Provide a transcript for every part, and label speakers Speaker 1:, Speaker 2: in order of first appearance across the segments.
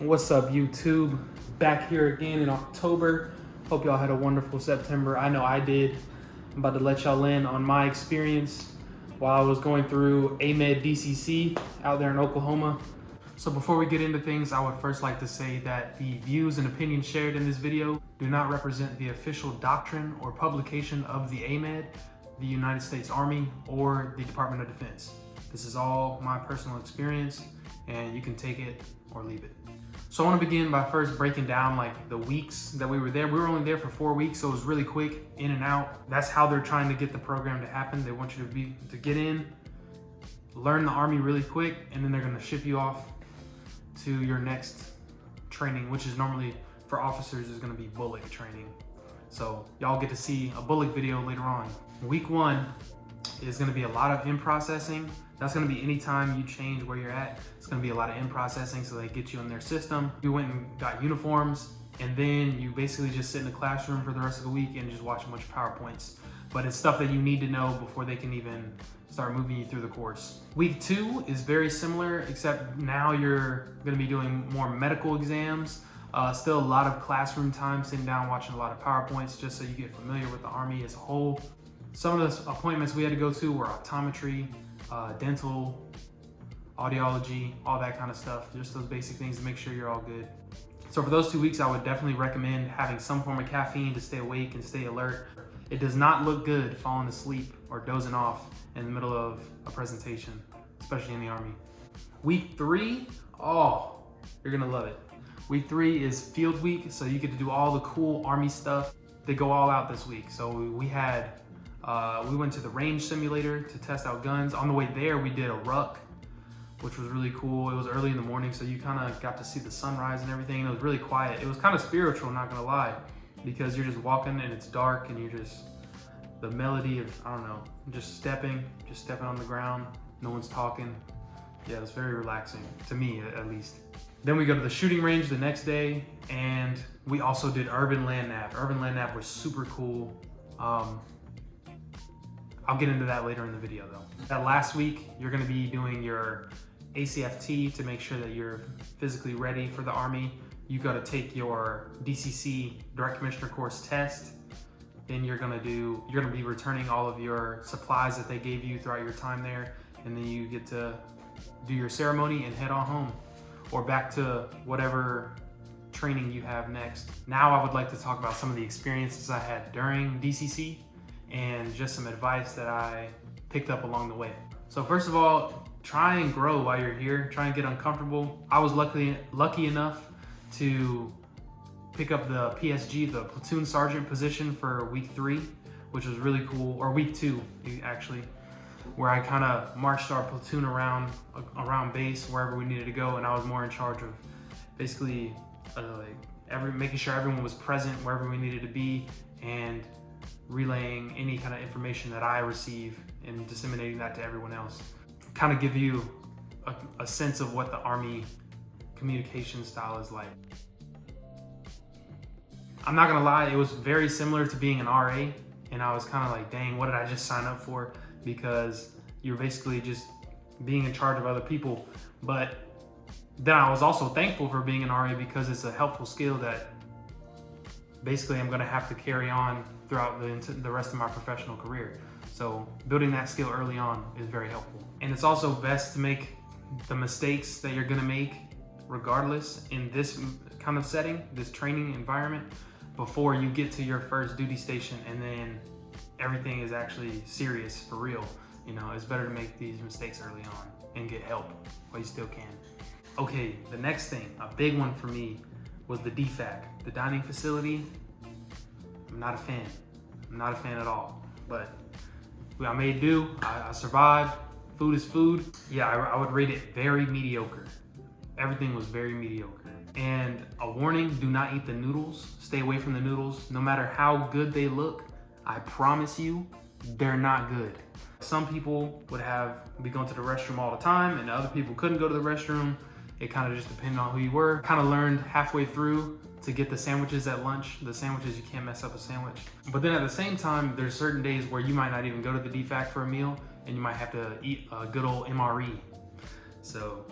Speaker 1: What's up, YouTube? Back here again in October. Hope y'all had a wonderful September. I know I did. I'm about to let y'all in on my experience while I was going through AMEDD DCC out there in Oklahoma. So before we get into things, I would first like to say that the views and opinions shared in this video do not represent the official doctrine or publication of the AMEDD, the United States Army, or the Department of Defense. This is all my personal experience, and you can take it or leave it. So I want to begin by first breaking down like the weeks that we were there. We were only there for 4 weeks, so it was really quick, in and out. That's how they're trying to get the program to happen. They want you to get in, learn the Army really quick, and then they're going to ship you off to your next training, which is normally for officers is going to be bullet training. So y'all get to see a bullet video later on. Week 1 is going to be a lot of in-processing. That's going to be anytime you change where you're at, it's going to be a lot of in-processing, so they get you in their system. You went and got uniforms, and then you basically just sit in the classroom for the rest of the week and just watch a bunch of PowerPoints. But it's stuff that you need to know before they can even start moving you through the course. Week 2 is very similar, except now you're going to be doing more medical exams. Still a lot of classroom time, sitting down, watching a lot of PowerPoints, just so you get familiar with the Army as a whole. Some of the appointments we had to go to were optometry, dental, audiology, all that kind of stuff. Just those basic things to make sure you're all good. So for those 2 weeks, I would definitely recommend having some form of caffeine to stay awake and stay alert. It does not look good falling asleep or dozing off in the middle of a presentation, especially in the Army. Week 3, oh, you're gonna love it. Week 3 is field week, so you get to do all the cool Army stuff. They go all out this week. So we went to the range simulator to test out guns. On the way there, we did a ruck, which was really cool. It was early in the morning, so you kind of got to see the sunrise and everything. And it was really quiet. It was kind of spiritual, not gonna lie, because you're just walking and it's dark and you're just, the melody of, I don't know, just stepping on the ground. No one's talking. Yeah, it's very relaxing, to me at least. Then we go to the shooting range the next day, and we also did urban land nav. Urban land nav was super cool. I'll get into that later in the video though. That last week, you're gonna be doing your ACFT to make sure that you're physically ready for the Army. You gotta take your DCC, Direct Commissioner Course test. Then you're gonna be returning all of your supplies that they gave you throughout your time there. And then you get to do your ceremony and head on home or back to whatever training you have next. Now I would like to talk about some of the experiences I had during DCC and just some advice that I picked up along the way. So first of all, try and grow while you're here. Try and get uncomfortable. I was lucky enough to pick up the PSG, the platoon sergeant position for week 3, which was really cool, or week 2 actually, where I kind of marched our platoon around base wherever we needed to go, and I was more in charge of basically making sure everyone was present wherever we needed to be and relaying any kind of information that I receive and disseminating that to everyone else. Kind of give you a sense of what the Army communication style is like. I'm not gonna lie, it was very similar to being an RA, and I was kind of like, dang, what did I just sign up for? Because you're basically just being in charge of other people. But then I was also thankful for being an RA because it's a helpful skill that basically I'm gonna have to carry on throughout the rest of my professional career. So building that skill early on is very helpful. And it's also best to make the mistakes that you're gonna make regardless in this kind of setting, this training environment, before you get to your first duty station and then everything is actually serious for real. You know, it's better to make these mistakes early on and get help while you still can. Okay, the next thing, a big one for me, was the DFAC, the dining facility. I'm not a fan. I'm not a fan at all, but I made do. I survived. Food is food. Yeah, I would rate it very mediocre. Everything was very mediocre. And a warning, do not eat the noodles. Stay away from the noodles. No matter how good they look, I promise you, they're not good. Some people would be going to the restroom all the time, and other people couldn't go to the restroom. It kind of just depended on who you were. Kind of learned halfway through to get the sandwiches at lunch. The sandwiches, you can't mess up a sandwich. But then at the same time, there's certain days where you might not even go to the DFAC for a meal, and you might have to eat a good old MRE. So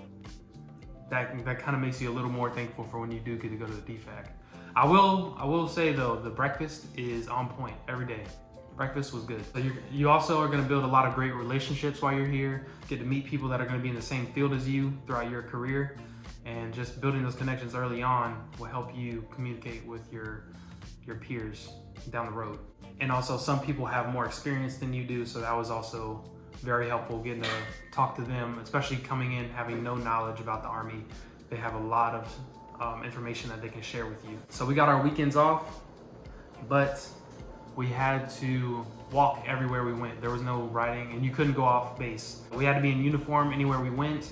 Speaker 1: that kind of makes you a little more thankful for when you do get to go to the DFAC. I will say though, the breakfast is on point every day. Breakfast was good. So you also are going to build a lot of great relationships while you're here, get to meet people that are going to be in the same field as you throughout your career, and just building those connections early on will help you communicate with your peers down the road. And also some people have more experience than you do, so that was also very helpful getting to talk to them, especially coming in having no knowledge about the Army. They have a lot of information that they can share with you. So we got our weekends off, but we had to walk everywhere we went. There was no riding, and you couldn't go off base. We had to be in uniform anywhere we went.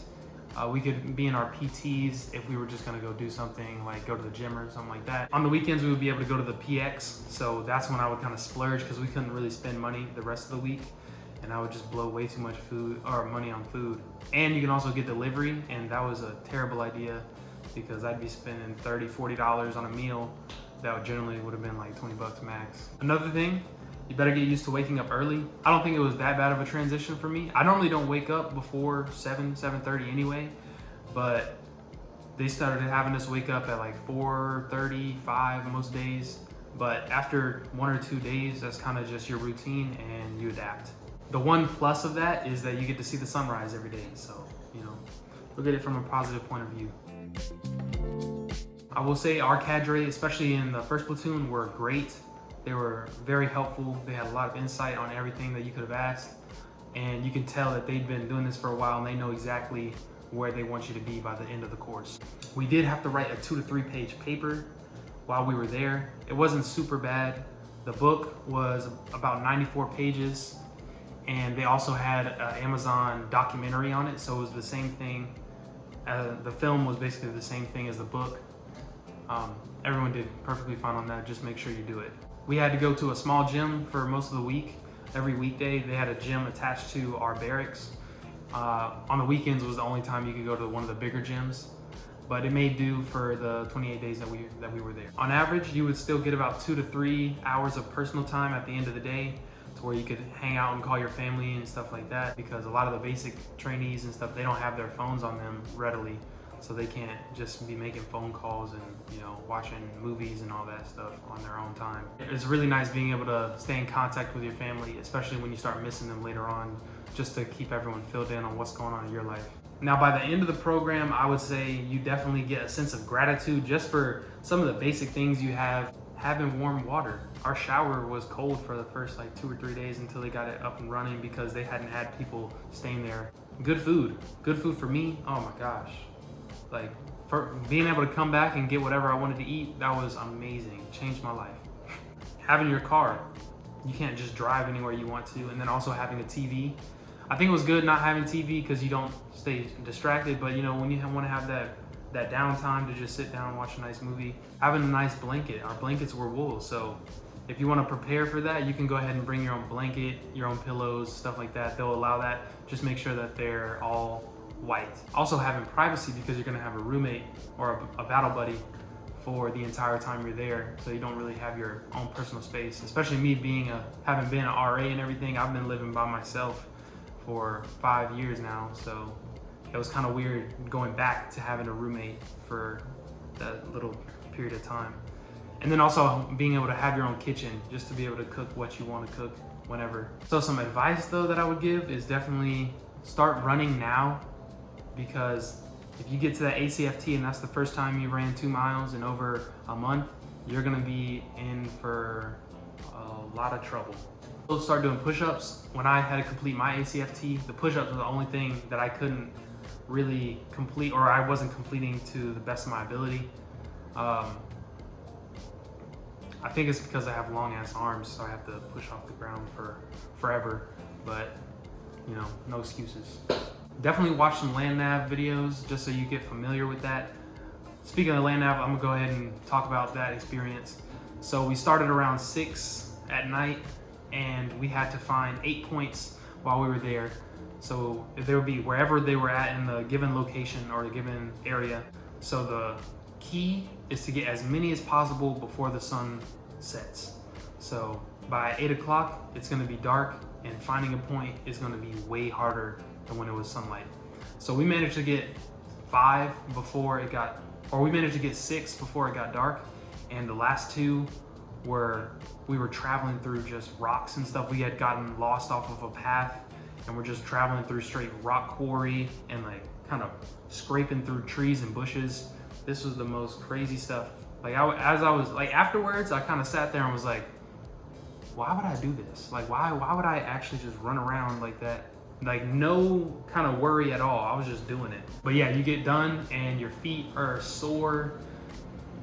Speaker 1: We could be in our PTs if we were just gonna go do something like go to the gym or something like that. On the weekends, we would be able to go to the PX, so that's when I would kind of splurge because we couldn't really spend money the rest of the week, and I would just blow way too much money on food. And you can also get delivery, and that was a terrible idea because I'd be spending $30, $40 on a meal that generally would have been like 20 bucks max. Another thing, you better get used to waking up early. I don't think it was that bad of a transition for me. I normally don't wake up before 7:30 anyway, but they started having us wake up at like 4:35 most days. But after 1 or 2 days, that's kind of just your routine and you adapt. The one plus of that is that you get to see the sunrise every day. So, look at it from a positive point of view. I will say our cadre, especially in the 1st platoon, were great. They were very helpful. They had a lot of insight on everything that you could have asked. And you can tell that they've been doing this for a while and they know exactly where they want you to be by the end of the course. We did have to write a 2 to 3 page paper while we were there. It wasn't super bad. The book was about 94 pages, and they also had an Amazon documentary on it. So it was the same thing. The film was basically the same thing as the book. Everyone did perfectly fine on that. Just make sure you do it. We had to go to a small gym for most of the week. Every weekday, they had a gym attached to our barracks. On the weekends was the only time you could go to one of the bigger gyms, but it made do for the 28 days that we were there. On average, you would still get about 2 to 3 hours of personal time at the end of the day, to where you could hang out and call your family and stuff like that, because a lot of the basic trainees and stuff, they don't have their phones on them readily. So they can't just be making phone calls and watching movies and all that stuff on their own time. It's really nice being able to stay in contact with your family, especially when you start missing them later on, just to keep everyone filled in on what's going on in your life. Now, by the end of the program, I would say you definitely get a sense of gratitude just for some of the basic things you have. Having warm water. Our shower was cold for the first like 2 or 3 days until they got it up and running because they hadn't had people staying there. Good food for me. Oh my gosh. Like, for being able to come back and get whatever I wanted to eat, that was amazing. Changed my life. Having your car, you can't just drive anywhere you want to, and then also having a TV. I think it was good not having TV because you don't stay distracted, but when you want to have that downtime to just sit down and watch a nice movie, having a nice blanket. Our blankets were wool, so if you want to prepare for that, you can go ahead and bring your own blanket, your own pillows, stuff like that. They'll allow that. Just make sure that they're all white. Also having privacy, because you're going to have a roommate or a battle buddy for the entire time you're there, so you don't really have your own personal space. Especially me having been an RA and everything, I've been living by myself for 5 years now, so it was kind of weird going back to having a roommate for that little period of time. And then also being able to have your own kitchen, just to be able to cook what you want to cook whenever. So some advice though that I would give is definitely start running now, because if you get to that ACFT and that's the first time you ran 2 miles in over a month, you're gonna be in for a lot of trouble. So start doing push-ups. When I had to complete my ACFT, the push-ups were the only thing that I couldn't really complete, or I wasn't completing to the best of my ability. I think it's because I have long ass arms, so I have to push off the ground for forever, but no excuses. Definitely watch some land nav videos just so you get familiar with that. Speaking of land nav, I'm gonna go ahead and talk about that experience. So we started around 6 at night, and we had to find 8 points while we were there. So there would be wherever they were at in the given location or the given area. So the key is to get as many as possible before the sun sets. So by 8 o'clock, it's gonna be dark, and finding a point is gonna be way harder than when it was sunlight. So we managed to get 5 before it got, or we managed to get 6 before it got dark. And the last 2 were, we were traveling through just rocks and stuff. We had gotten lost off of a path and we're just traveling through straight rock quarry and like kind of scraping through trees and bushes. This was the most crazy stuff. Like as I was like, afterwards, I kind of sat there and was like, why would I do this? Like, why would I actually just run around like that? Like no kind of worry at all. I was just doing it. But yeah, you get done and your feet are sore,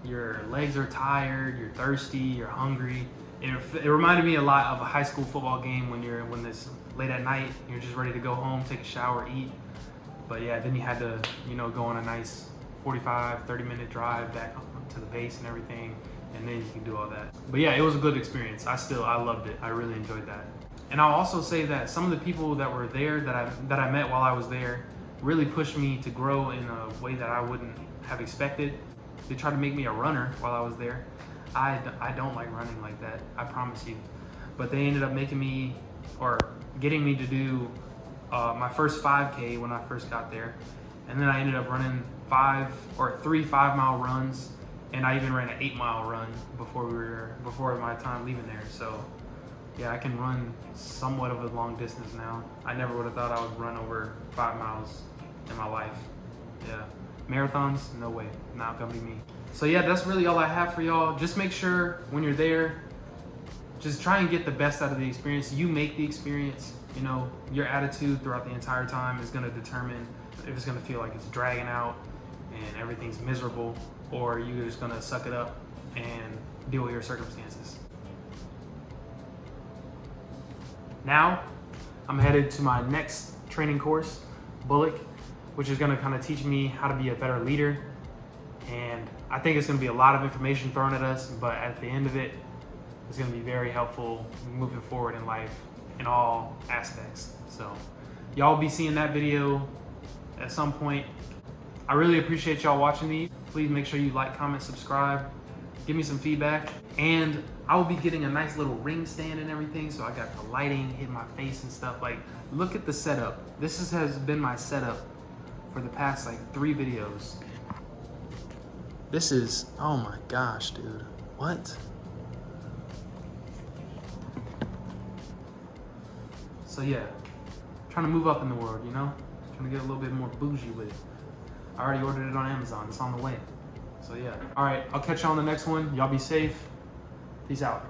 Speaker 1: your legs are tired, you're thirsty, you're hungry. It reminded me a lot of a high school football game when it's late at night, you're just ready to go home, take a shower, eat. But yeah, then you had to, go on a nice 45, 30-minute drive back to the base and everything, and then you can do all that. But yeah, it was a good experience. I loved it. I really enjoyed that. And I'll also say that some of the people that were there that I met while I was there really pushed me to grow in a way that I wouldn't have expected. They tried to make me a runner while I was there. I don't like running like that, I promise you. But they ended up making me, or getting me to do my first 5K when I first got there. And then I ended up running 3 5-mile runs, and I even ran an 8-mile run before my time leaving there. So yeah, I can run somewhat of a long distance now. I never would have thought I would run over 5 miles in my life. Yeah, marathons, no way, not gonna be me. So yeah, that's really all I have for y'all. Just make sure when you're there, just try and get the best out of the experience. You make the experience. Your attitude throughout the entire time is gonna determine if it's gonna feel like it's dragging out and everything's miserable, or you're just gonna suck it up and deal with your circumstances. Now, I'm headed to my next training course, Bullock, which is gonna kind of teach me how to be a better leader. And I think it's gonna be a lot of information thrown at us, but at the end of it, it's gonna be very helpful moving forward in life in all aspects. So y'all will be seeing that video at some point. I really appreciate y'all watching these. Please make sure you like, comment, subscribe, give me some feedback. And I will be getting a nice little ring stand and everything, so I got the lighting hitting my face and stuff. Like, look at the setup. This has been my setup for the past 3 videos. This is, oh my gosh, dude. What? So yeah, trying to move up in the world, Trying to get a little bit more bougie with it. I already ordered it on Amazon. It's on the way. So yeah. All right, I'll catch you on the next one. Y'all be safe. Peace out.